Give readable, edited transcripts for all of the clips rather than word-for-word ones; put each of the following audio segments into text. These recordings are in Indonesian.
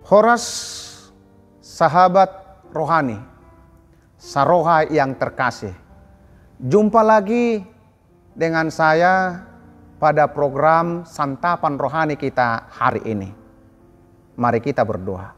Horas, sahabat rohani, saroha yang terkasih. Jumpa lagi dengan saya pada program santapan rohani kita hari ini. Mari kita berdoa.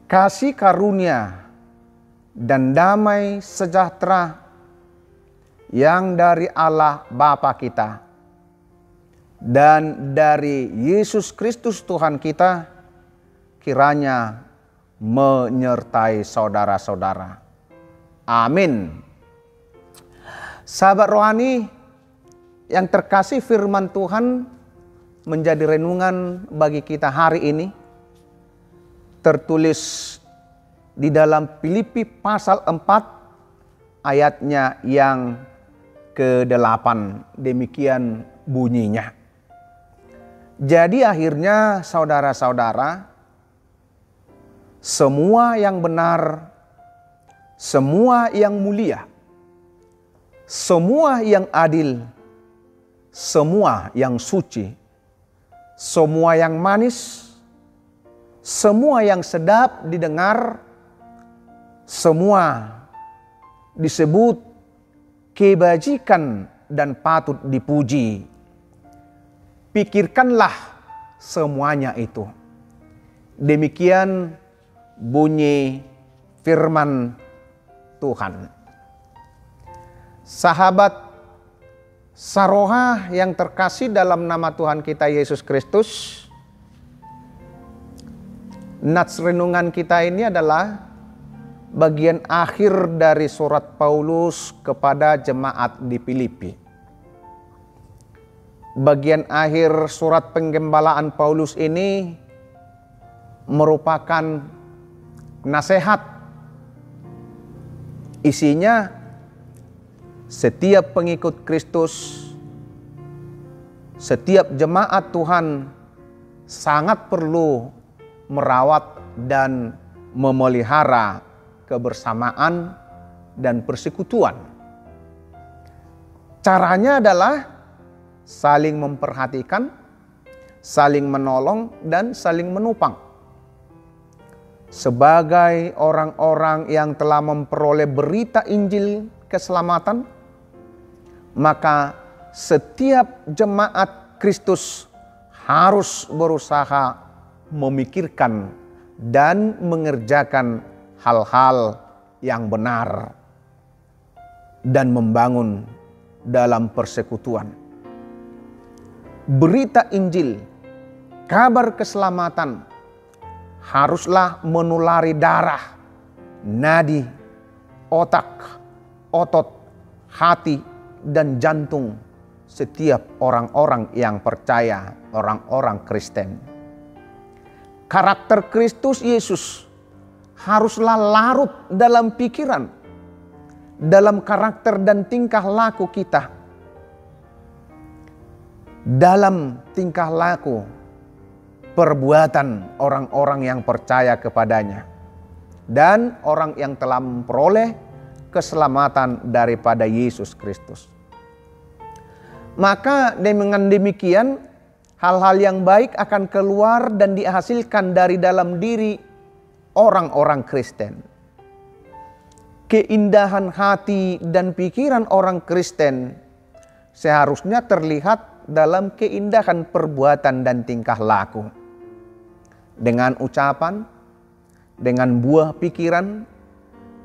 Kasih karunia dan damai sejahtera yang dari Allah Bapa kita dan dari Yesus Kristus Tuhan kita kiranya menyertai saudara-saudara. Amin. Sahabat rohani yang terkasih, firman Tuhan menjadi renungan bagi kita hari ini tertulis di dalam Filipi pasal 4 ayatnya yang ke-8. Demikian bunyinya. Jadi akhirnya saudara-saudara, semua yang benar, semua yang mulia, semua yang adil, semua yang suci, semua yang manis, semua yang sedap didengar, semua disebut kebajikan dan patut dipuji. Pikirkanlah semuanya itu. Demikian bunyi firman Tuhan. Sahabat saroha yang terkasih dalam nama Tuhan kita Yesus Kristus, nats renungan kita ini adalah bagian akhir dari surat Paulus kepada jemaat di Filipi. Bagian akhir surat penggembalaan Paulus ini merupakan nasihat. Isinya, setiap pengikut Kristus, setiap jemaat Tuhan sangat perlu merawat dan memelihara kebersamaan dan persekutuan. Caranya adalah saling memperhatikan, saling menolong, dan saling menopang. Sebagai orang-orang yang telah memperoleh berita Injil keselamatan, maka setiap jemaat Kristus harus berusaha memikirkan dan mengerjakan hal-hal yang benar dan membangun dalam persekutuan. Berita Injil, kabar keselamatan haruslah menulari darah, nadi, otak, otot, hati, dan jantung setiap orang-orang yang percaya, orang-orang Kristen. Karakter Kristus Yesus haruslah larut dalam pikiran, dalam karakter dan tingkah laku kita, dalam tingkah laku perbuatan orang-orang yang percaya kepadanya dan orang yang telah memperoleh keselamatan daripada Yesus Kristus. Maka dengan demikian hal-hal yang baik akan keluar dan dihasilkan dari dalam diri orang-orang Kristen. Keindahan hati dan pikiran orang Kristen seharusnya terlihat dalam keindahan perbuatan dan tingkah laku. Dengan ucapan, dengan buah pikiran,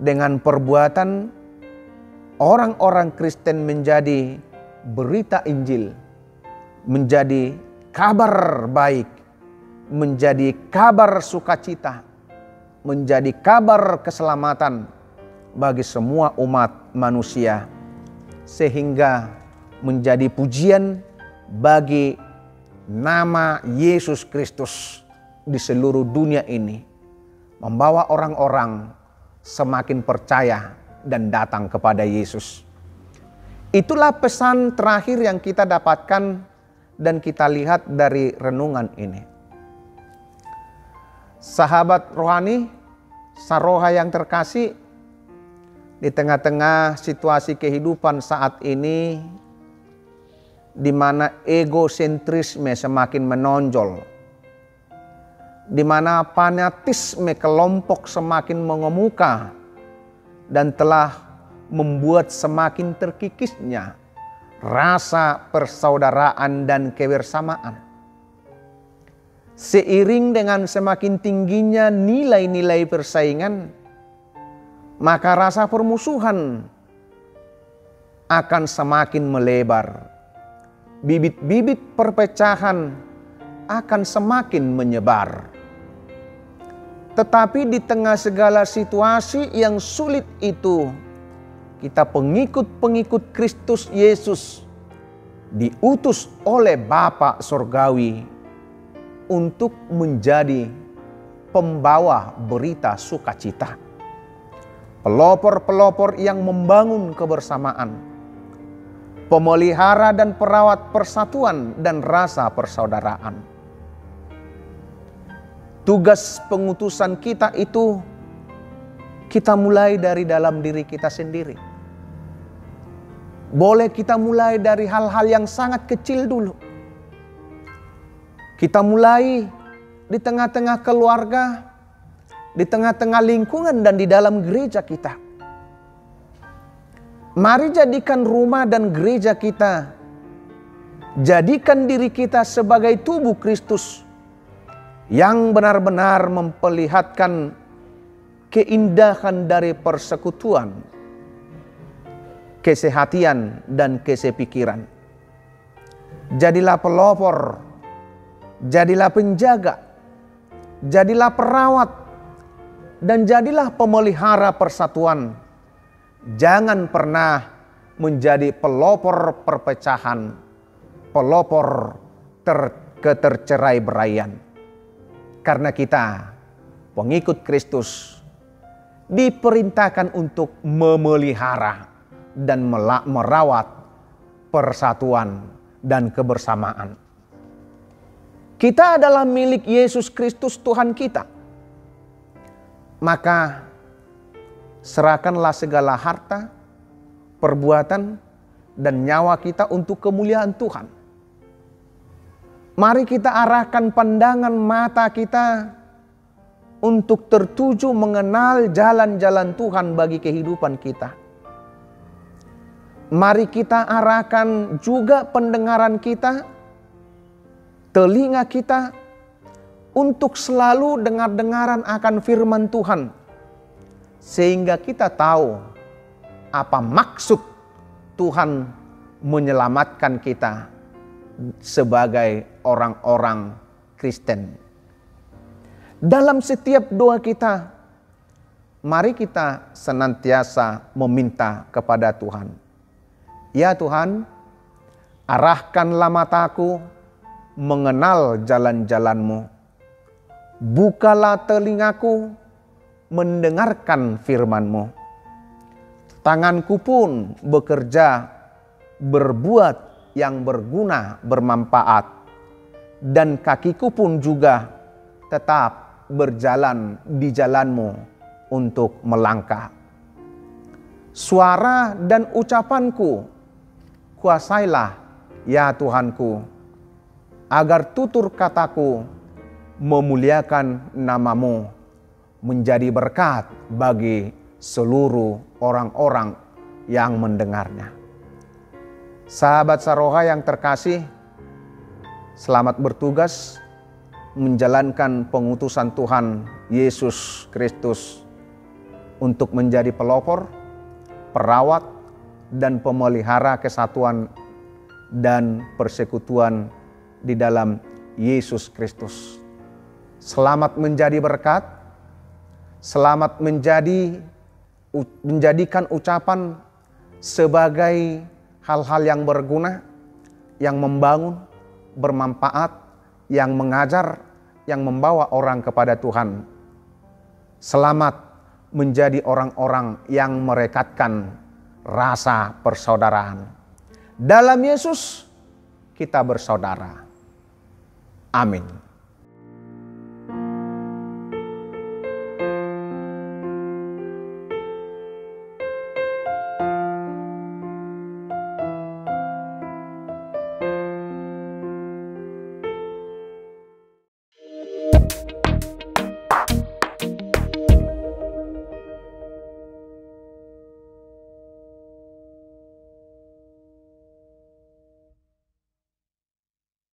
dengan perbuatan, orang-orang Kristen menjadi berita Injil, menjadi kabar baik, menjadi kabar sukacita, menjadi kabar keselamatan bagi semua umat manusia, sehingga menjadi pujian bagi nama Yesus Kristus di seluruh dunia ini, membawa orang-orang semakin percaya dan datang kepada Yesus. Itulah pesan terakhir yang kita dapatkan dan kita lihat dari renungan ini. Sahabat rohani, saroha yang terkasih, di tengah-tengah situasi kehidupan saat ini, di mana egosentrisme semakin menonjol, di mana fanatisme kelompok semakin mengemuka dan telah membuat semakin terkikisnya rasa persaudaraan dan kebersamaan. Seiring dengan semakin tingginya nilai-nilai persaingan, maka rasa permusuhan akan semakin melebar. Bibit-bibit perpecahan akan semakin menyebar. Tetapi di tengah segala situasi yang sulit itu, kita pengikut-pengikut Kristus Yesus diutus oleh Bapa Surgawi untuk menjadi pembawa berita sukacita. Pelopor-pelopor yang membangun kebersamaan, pemelihara dan perawat persatuan dan rasa persaudaraan. Tugas pengutusan kita itu kita mulai dari dalam diri kita sendiri. Boleh kita mulai dari hal-hal yang sangat kecil dulu. Kita mulai di tengah-tengah keluarga, di tengah-tengah lingkungan dan di dalam gereja kita. Mari jadikan rumah dan gereja kita, jadikan diri kita sebagai tubuh Kristus yang benar-benar memperlihatkan keindahan dari persekutuan, kesehatan dan kesepikiran. Jadilah pelopor, jadilah penjaga, jadilah perawat, dan jadilah pemelihara persatuan. Jangan pernah menjadi pelopor perpecahan, pelopor ketercerai-beraian. Karena kita, pengikut Kristus, diperintahkan untuk memelihara dan merawat persatuan dan kebersamaan. Kita adalah milik Yesus Kristus Tuhan kita. Maka serahkanlah segala harta, perbuatan, dan nyawa kita untuk kemuliaan Tuhan. Mari kita arahkan pandangan mata kita untuk tertuju mengenal jalan-jalan Tuhan bagi kehidupan kita. Mari kita arahkan juga pendengaran kita, telinga kita, untuk selalu dengar-dengaran akan firman Tuhan. Sehingga kita tahu apa maksud Tuhan menyelamatkan kita sebagai orang-orang Kristen. Dalam setiap doa kita, mari kita senantiasa meminta kepada Tuhan. Ya Tuhan, arahkanlah mataku mengenal jalan-jalan-Mu. Bukalah telingaku mendengarkan firman-Mu. Tanganku pun bekerja berbuat yang berguna, bermanfaat. Dan kakiku pun juga tetap berjalan di jalan-Mu untuk melangkah. Suara dan ucapanku kuasailah ya Tuhanku, agar tutur kataku memuliakan nama-Mu, menjadi berkat bagi seluruh orang-orang yang mendengarnya. Sahabat Saroha yang terkasih, selamat bertugas menjalankan pengutusan Tuhan Yesus Kristus untuk menjadi pelopor, perawat, dan pemelihara kesatuan dan persekutuan di dalam Yesus Kristus. Selamat menjadi berkat, selamat menjadikan ucapan sebagai hal-hal yang berguna, yang membangun, bermanfaat, yang mengajar, yang membawa orang kepada Tuhan. Selamat menjadi orang-orang yang merekatkan rasa persaudaraan. Dalam Yesus kita bersaudara. Amin.